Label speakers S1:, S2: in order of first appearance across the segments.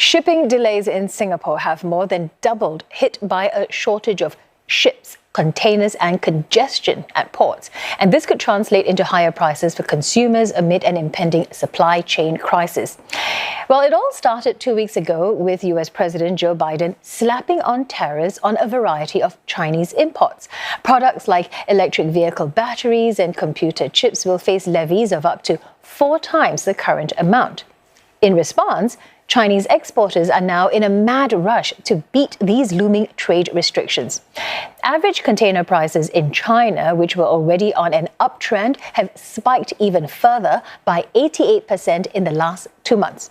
S1: Shipping delays in Singapore have more than doubled, hit by a shortage of ships, containers and congestion at ports. And this could translate into higher prices for consumers amid an impending supply chain crisis. Well, it all started 2 weeks ago with US President Joe Biden slapping on tariffs on a variety of Chinese imports. Products like electric vehicle batteries and computer chips will face levies of up to 4 times the current amount. In response, Chinese exporters are now in a mad rush to beat these looming trade restrictions. Average container prices in China, which were already on an uptrend, have spiked even further by 88% in the last 2 months.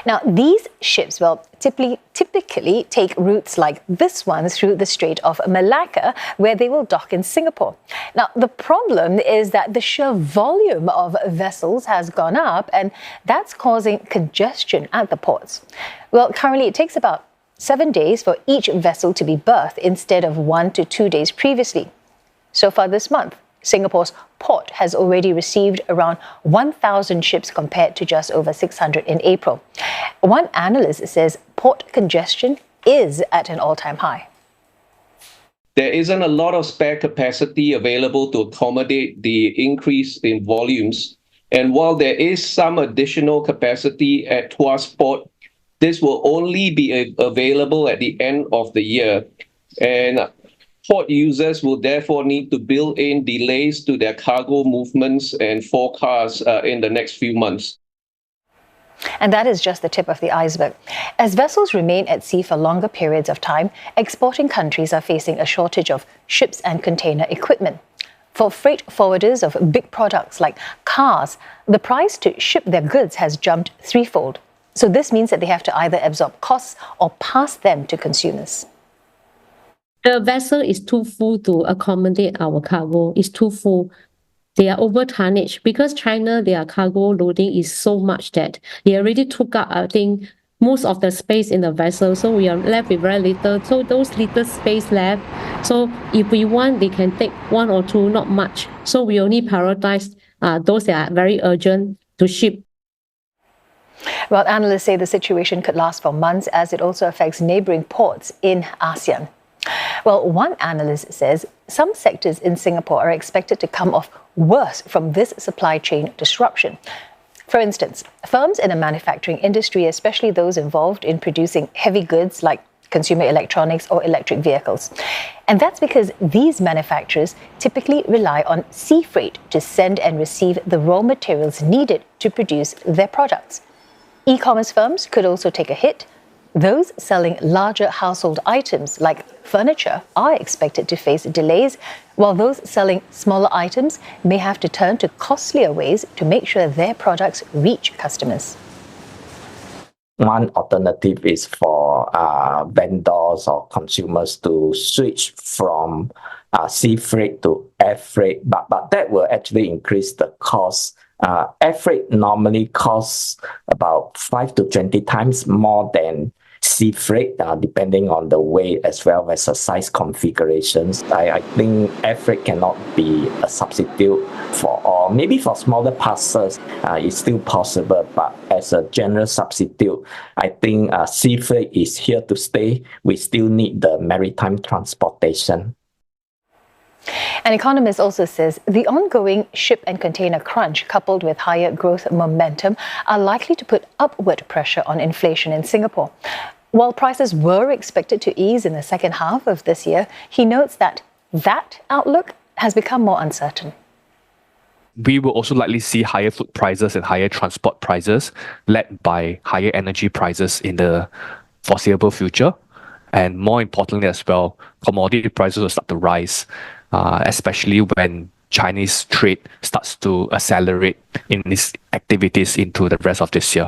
S1: Now, these ships will typically take routes like this one through the Strait of Malacca, where they will dock in Singapore. Now, the problem is that the sheer volume of vessels has gone up, and that's causing congestion at the ports. Well, currently it takes about 7 days for each vessel to be berthed instead of 1 to 2 days previously. So far this month, Singapore's port has already received around 1,000 ships compared to just over 600 in April. One analyst says port congestion is at an all-time high.
S2: There isn't a lot of spare capacity available to accommodate the increase in volumes. And while there is some additional capacity at Tuas Port, this will only be available at the end of the year. And port users will therefore need to build in delays to their cargo movements and forecasts in the next few months.
S1: And that is just the tip of the iceberg. As vessels remain at sea for longer periods of time, exporting countries are facing a shortage of ships and container equipment. For freight forwarders of big products like cars, the price to ship their goods has jumped threefold. So this means that they have to either absorb costs or pass them to consumers.
S3: The vessel is too full to accommodate our cargo. It's too full. They are over tonnage because China, their cargo loading is so much that they already took up, I think, most of the space in the vessel. So we are left with very little. So those little space left. So if we want, they can take 1 or 2, not much. So we only prioritize those that are very urgent to ship.
S1: Well, analysts say the situation could last for months as it also affects neighbouring ports in ASEAN. Well, one analyst says some sectors in Singapore are expected to come off worse from this supply chain disruption. For instance, firms in the manufacturing industry, especially those involved in producing heavy goods like consumer electronics or electric vehicles. And that's because these manufacturers typically rely on sea freight to send and receive the raw materials needed to produce their products. E-commerce firms could also take a hit. Those selling larger household items like furniture are expected to face delays, while those selling smaller items may have to turn to costlier ways to make sure their products reach customers.
S4: One alternative is for vendors or consumers to switch from sea freight to air freight, but that will actually increase the cost. Air freight normally costs about 5 to 20 times more than sea freight, depending on the weight as well as the size configurations. I think air freight cannot be a substitute for, or maybe for smaller parcels, it's still possible, but as a general substitute, I think sea freight is here to stay. We still need the maritime transportation.
S1: An economist also says the ongoing ship and container crunch, coupled with higher growth momentum, are likely to put upward pressure on inflation in Singapore. While prices were expected to ease in the second half of this year, he notes that outlook has become more uncertain.
S5: We will also likely see higher food prices and higher transport prices, led by higher energy prices in the foreseeable future. And more importantly as well, commodity prices will start to rise, especially when Chinese trade starts to accelerate in these activities into the rest of this year.